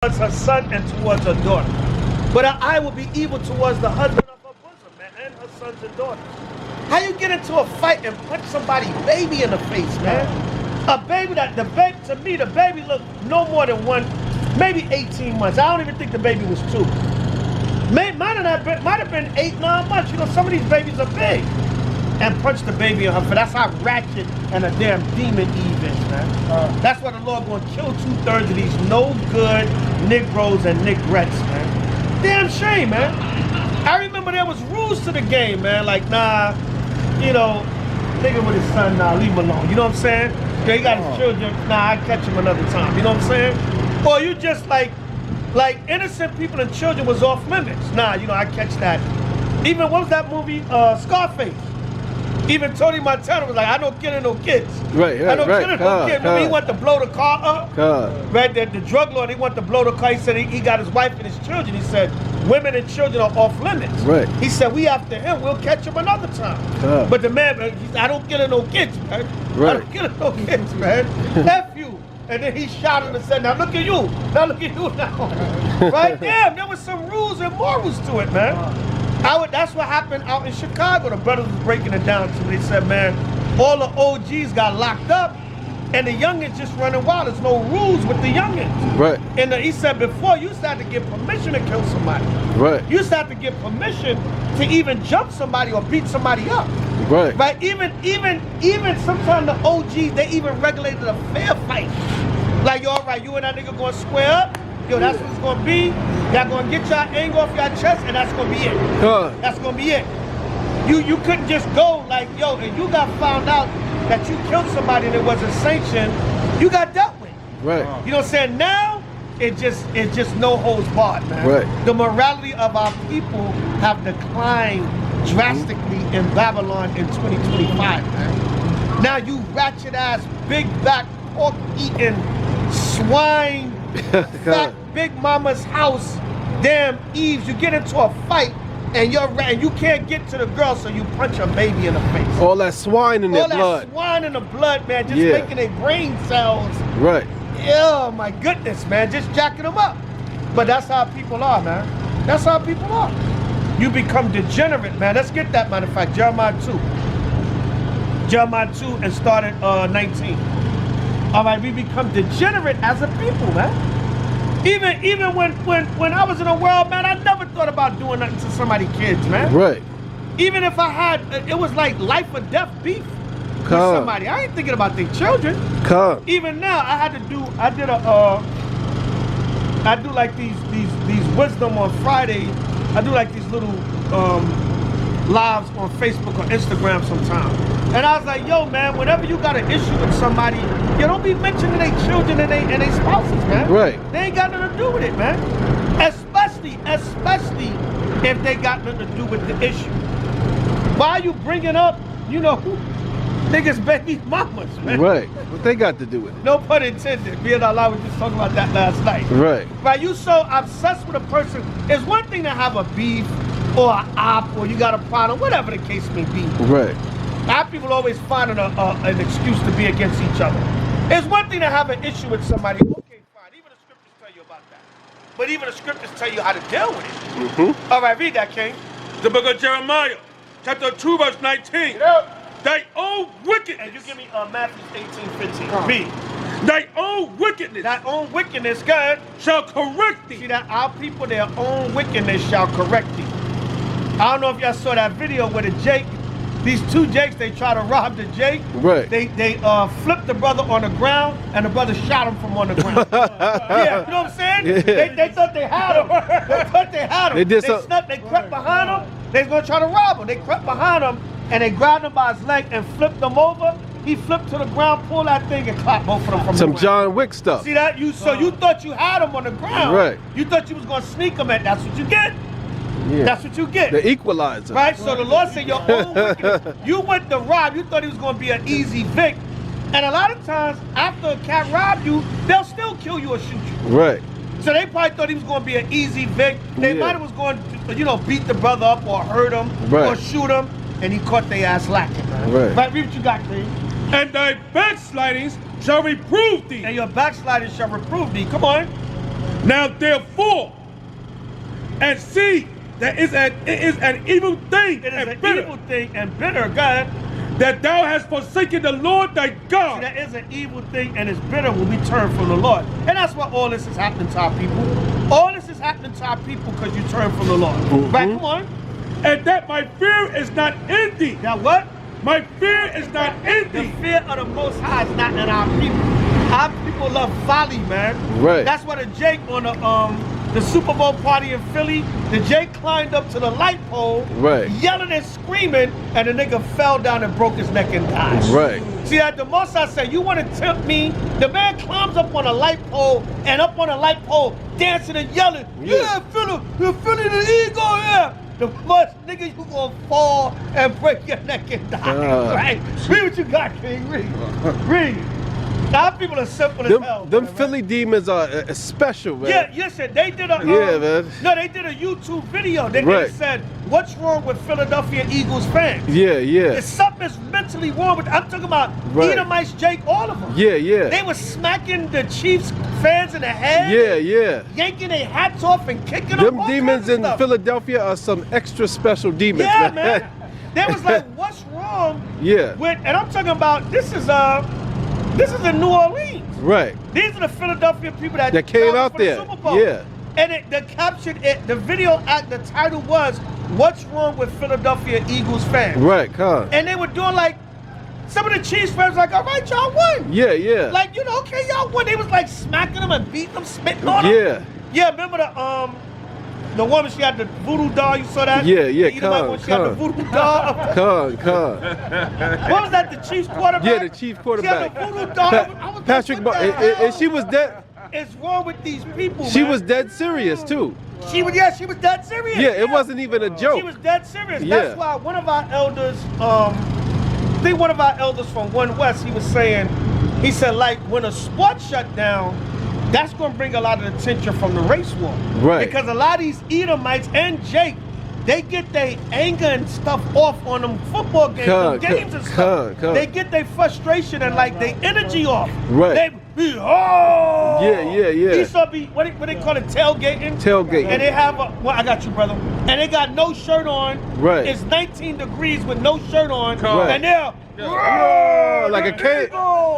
towards her son and towards her daughter. But her eye will be evil towards the husband of her bosom, man, and her sons and daughters. How you get into a fight and punch somebody's baby in the face, man? A baby to me, the baby looked no more than maybe 18 months. I don't even think the baby was 2. Might have been 8, 9 months. You know, some of these babies are big. And punch the baby in her face. That's how ratchet and a damn demon Eve is, man. That's why the Lord gonna kill 2/3 of these no good Negroes and Negrettes, man. Damn shame, man. I remember there was rules to the game, man. Like, nah, you know, nigga with his son, nah, leave him alone. You know what I'm saying? Yeah, he got his children, nah, I catch him another time. You know what I'm saying? Or you just like innocent people and children was off limits. Nah, you know, I catch that. Even, what was that movie? Scarface. Even Tony Montana was like, I don't kill no kids. Right. I don't kill no kids. Remember, he wanted to blow the car up? Right, the drug lord, he wanted to blow the car. He said he got his wife and his children. He said, women and children are off limits. Right. He said, we after him, we'll catch him another time. But the man, he said, I don't kill no kids, man. Right. I don't kill no kids, man. F you. And then he shot him and said, now look at you. Now look at you now. Right? Damn, there was some rules and morals to it, man. That's what happened out in Chicago. The brothers was breaking it down to me. They said, man, all the OGs got locked up and the youngins just running wild. There's no rules with the youngins. Right. And he said before, you used to have to get permission to kill somebody. Right. You used to have to get permission to even jump somebody or beat somebody up. Right. Right? Even sometimes the OGs, they even regulated a fair fight. Like, all right, you and that nigga going to square up. Yo, that's what it's gonna be. Y'all gonna get your anger off your chest, and that's gonna be it. That's gonna be it. You couldn't just go like, yo, and you got found out that you killed somebody and it wasn't sanctioned, you got dealt with. Right. You know what I'm saying? Now it's just no holds barred, man. Right. The morality of our people have declined drastically in Babylon in 2025, man. Now you ratchet ass, big back, pork eating swine. Fat big mama's house, damn Eves, you get into a fight and you can't get to the girl, so you punch a baby in the face. All that swine in their blood. All that swine in the blood, man, just making their brain cells. Right. Oh my goodness, man, just jacking them up. But that's how people are, man. That's how people are. You become degenerate, man. Let's get that, matter of fact, Jeremiah 2. Jeremiah 2 and start at 19. All right, we become degenerate as a people, man. Even when I was in the world, man, I never thought about doing nothing to somebody's kids, man. Right. Even if I had, it was like life or death beef with somebody. I ain't thinking about their children. Even now, I do like these wisdom on Friday. I do like these little lives on Facebook or Instagram sometimes. And I was like, yo, man, whenever you got an issue with somebody, you don't be mentioning their children and their spouses, man. Right. They ain't got nothing to do with it, man. Especially if they got nothing to do with the issue. Why are you bringing up, you know, niggas' baby mamas, man? Right. What they got to do with it? No pun intended. Me and Allah was just talking about that last night. Right. Right, you so obsessed with a person. It's one thing to have a beef or an op or you got a problem, whatever the case may be. Right. Our people always finding an excuse to be against each other. It's one thing to have an issue with somebody. Okay, fine. Even the scriptures tell you about that. But even the scriptures tell you how to deal with it. All right, read that, King. The book of Jeremiah, chapter 2, verse 19. Thy own wickedness. And you give me Matthew 18:15. Read. Thy own wickedness. Thy own wickedness, God, shall correct thee. See that our people, their own wickedness shall correct thee. I don't know if y'all saw that video with a Jake. These two Jakes, they try to rob the Jake. Right. They flipped the brother on the ground, and the brother shot him from on the ground. Yeah, you know what I'm saying? Yeah. They thought they had him. They thought they had him. They crept behind him. They was gonna try to rob him. They crept behind him, and they grabbed him by his leg and flipped him over. He flipped to the ground, pulled that thing, and clapped both of them from the ground. Some John Wick stuff. See that? So you thought you had him on the ground. Right. You thought you was gonna sneak him at. That's what you get. Yeah. That's what you get. The equalizer. Right? So the Lord said your own wickedness. You went to rob, you thought he was going to be an easy vic. And a lot of times, after a cat robbed you, they'll still kill you or shoot you. Right. So they probably thought he was going to be an easy vic. They might have was going to, you know, beat the brother up or hurt him or shoot him. And he caught their ass lacking. Right. Right, read what you got, King. And thy backslidings shall reprove thee. And your backsliding shall reprove thee. Come on. Now therefore, and see that it is an evil thing It is and an bitter, evil thing and bitter, God. that thou hast forsaken the Lord thy See, God. that is an evil thing and it's bitter when we turn from the Lord. And that's why all this is happening to our people. All this is happening to our people because you turn from the Lord. Right, come on. And that my fear is not in thee. Now what? My fear is not in The thee. fear of the Most High is not in our people. Our people love folly, man. Right. That's why the Jake on the Super Bowl party in Philly, the Jake climbed up to the light pole, Right. yelling and screaming, and the nigga fell down and broke his neck and died. Right. See, at the most I said, you want to tempt me? The man climbs up on a light pole and up on a light pole, dancing and yelling, yeah, Philly the eagle, yeah. The first nigga, you gonna fall and break your neck and die, right? Read what you got, King. Read. Our people are simple as hell. Them man, Philly demons are special, man. Yeah, listen, they did a man. No, they did a YouTube video. They Right. said, "What's wrong with Philadelphia Eagles fans?" Yeah, yeah. There's something that's mentally wrong with. I'm talking about Right. Edomites, Jake, all of them. Yeah, yeah. They were smacking the Chiefs fans in the head. Yeah, yeah. Yanking their hats off and kicking them. Them all demons kinds of in stuff. Philadelphia are some extra special demons, Yeah, man. man. They was like, "What's wrong?" Yeah. With, and I'm talking about this is in New Orleans. Right. These are the Philadelphia people that came traveled out for the there. Super Bowl. Yeah. And the caption, the video, the title was, "What's wrong with Philadelphia Eagles fans?" Right, come. And they were doing like, some of the Chiefs fans like, "All right, y'all won." Yeah, yeah. Like, you know, okay, y'all won. They was like smacking them and beating them, spitting on them. Yeah. Yeah, remember the woman, she had the voodoo doll, you saw that? Yeah, yeah, The Edomite one, she had the voodoo doll. Come. What was that, the Chiefs quarterback? Yeah, the Chiefs quarterback. She had the voodoo doll. I was like, Patrick, what the hell and she was dead. is wrong with these people, She man? was dead serious too. She was dead serious. Yeah, it wasn't even a joke. She was dead serious. Yeah. That's why one of our elders, I think one of our elders from One West, he was saying, he said, like, when a sport shut down, that's going to bring a lot of attention from the race war. Right. Because a lot of these Edomites and Jake, they get their anger and stuff off on them football games, and stuff. They get their frustration and like their energy off. Right. They be, oh. Yeah. He saw be, what they call it, tailgating? Tailgating. And they have well, I got you, brother. And they got no shirt on. Right. It's 19 degrees with no shirt on. Right. And they're like a cave,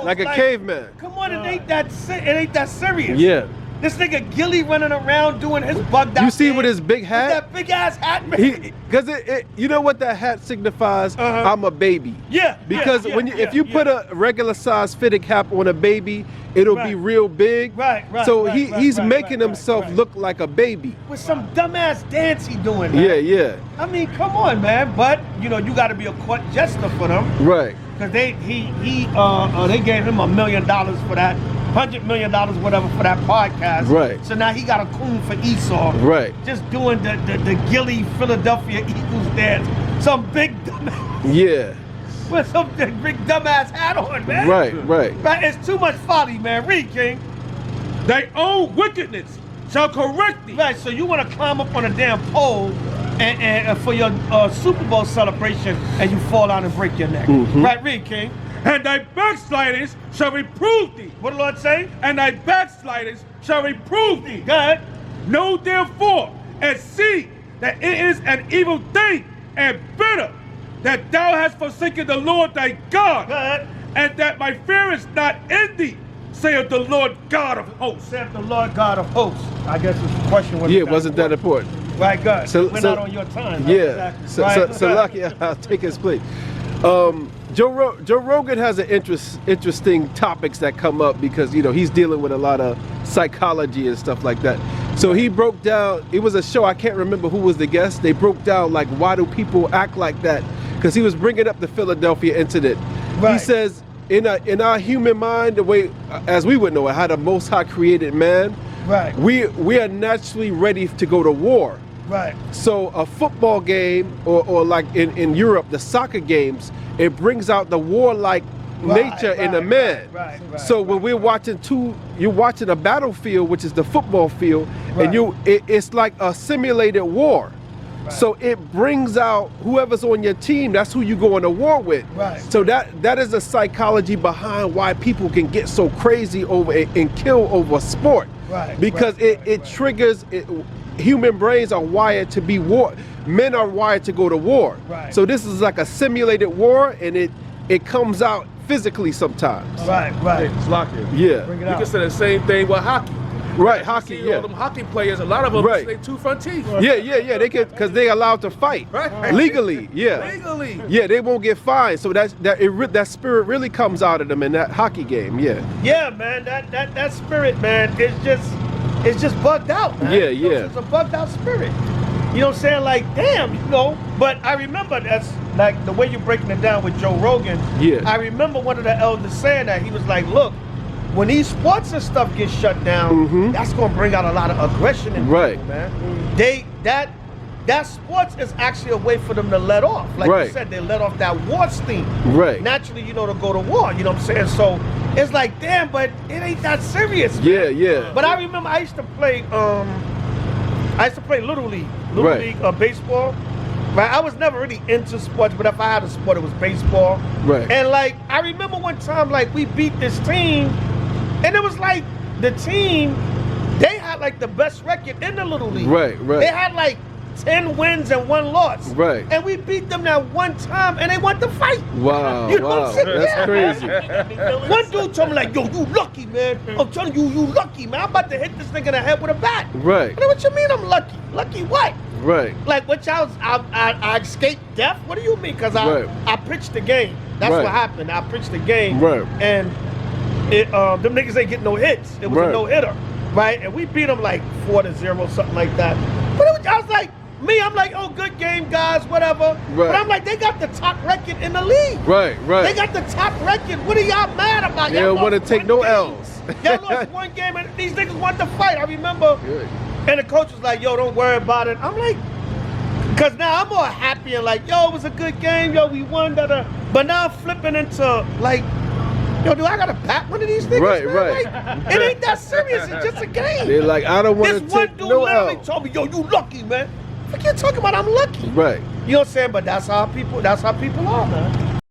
like a caveman. Come on, it ain't that serious. Yeah. This nigga Gilly running around doing his bugged out. You see thing with his big with hat? that big ass hat, man. Because you know what that hat signifies? I'm a baby. Yeah. Because if you put a regular size fitted cap on a baby, it'll be real big. Right. So he's making himself look like a baby. With some dumbass dance he doing, man. Yeah. I mean, come on, man. But you know, you got to be a court jester for them. Right. Because they gave him $1 million for that, $100 million, whatever, for that podcast. Right. So now he got a coon for Esau. Right. Just doing the Gilly Philadelphia Eagles dance. Some big dumbass. Yeah. With some big dumbass hat on, man. Right. Right. It's too much folly, man. Read, King. Thy own wickedness shall correct thee. Right. So you want to climb up on a damn pole and for your Super Bowl celebration, and you fall down and break your neck. Right. Read, King. And thy backsliders shall reprove thee. What the Lord say? And thy backsliders shall reprove thee. God. Know therefore and see that it is an evil thing and bitter that thou hast forsaken the Lord thy God, God. and that my fear is not in thee, saith the Lord God of hosts. Saith the Lord God of hosts. I guess this question was. Yeah, wasn't that important? Right, God. So- We're so- not on your time. Yeah. Right? So lucky, I'll take his place. Joe Rogan has an interesting topics that come up because he's dealing with a lot of psychology and stuff like that. So he broke down. It was a show. I can't remember who was the guest. They broke down like why do people act like that? Because he was bringing up the Philadelphia incident. Right. He says in our human mind, the way as we would know it, how the Most High created man. Right. We are naturally ready to go to war. Right. So a football game or like in Europe, the soccer games, it brings out the warlike nature in a man. Right. So when we're watching you're watching a battlefield, which is the football field, and it's like a simulated war. Right. So it brings out whoever's on your team, that's who you go into war with. Right. So that is the psychology behind why people can get so crazy over and kill over sport. Right, because right, it triggers it. Human brains are wired to be war. Men are wired to go to war. Right. So this is like a simulated war, and it comes out physically sometimes. Right, right. It's locked in. Yeah. Bring it You out. can say the same thing with hockey. Right. Hockey. See all Yeah. them hockey players, a lot of them, Right. they two front teeth. Yeah. They can, because they allowed to fight Right. legally. Yeah. Legally. Yeah, they won't get fined. So that spirit really comes out of them in that hockey game. Yeah. Yeah, man, that spirit, man, it's just bugged out, man. Yeah, You know, yeah. It's a bugged out spirit. You know what I'm saying? Like, damn, you know. But I remember that's like the way you're breaking it down with Joe Rogan. Yeah. I remember one of the elders saying that. He was like, look, when these sports and stuff get shut down, that's gonna bring out a lot of aggression in Right. people, man. That sports is actually a way for them to let off. Like Right. you said, they let off that war steam. Right. Naturally, you know, to go to war, you know what I'm saying? So it's like, damn, but it ain't that serious, man. Yeah. But I remember I used to play Little League Right. baseball. Right, I was never really into sports, but if I had a sport, it was baseball. Right. And like, I remember one time, like, we beat this team, and it was like the team, they had like the best record in the Little League. Right. They had like 10 wins and 1 loss. Right. And we beat them that one time, and they want to fight. Wow. You know what I'm saying? That's Yeah, crazy. man. One dude told me like, yo, you lucky, man. I'm telling you, you lucky, man. I'm about to hit this nigga in the head with a bat. Right. I said, what you mean I'm lucky? Lucky what? Right. Like, what y'all, I escaped death? What do you mean? Because Right. I pitched the game. That's Right. what happened. I pitched the game. Right. And them niggas ain't getting no hits. It was Right. a no-hitter. Right? And we beat them like 4-0, something like that. But it was, I was like, I'm like, oh, good game, guys, whatever. Right. But I'm like, they got the top record in the league. Right. They got the top record. What are y'all mad about? They Y'all don't want to lost take one no game. L's. Y'all lost one game, and these niggas want to fight. I remember. Good. And the coach was like, yo, don't worry about it. I'm like, because now I'm more happy and like, yo, it was a good game. Yo, we won. But now I'm flipping into like, yo, do I got to bat one of these niggas? Right, man? right. Like, it ain't that serious. It's just a game. They're like, I don't want This to one take dude no literally L. told me, yo, you lucky, man. What you talking about? I'm lucky. Right. You know what I'm saying? But that's how people are, man.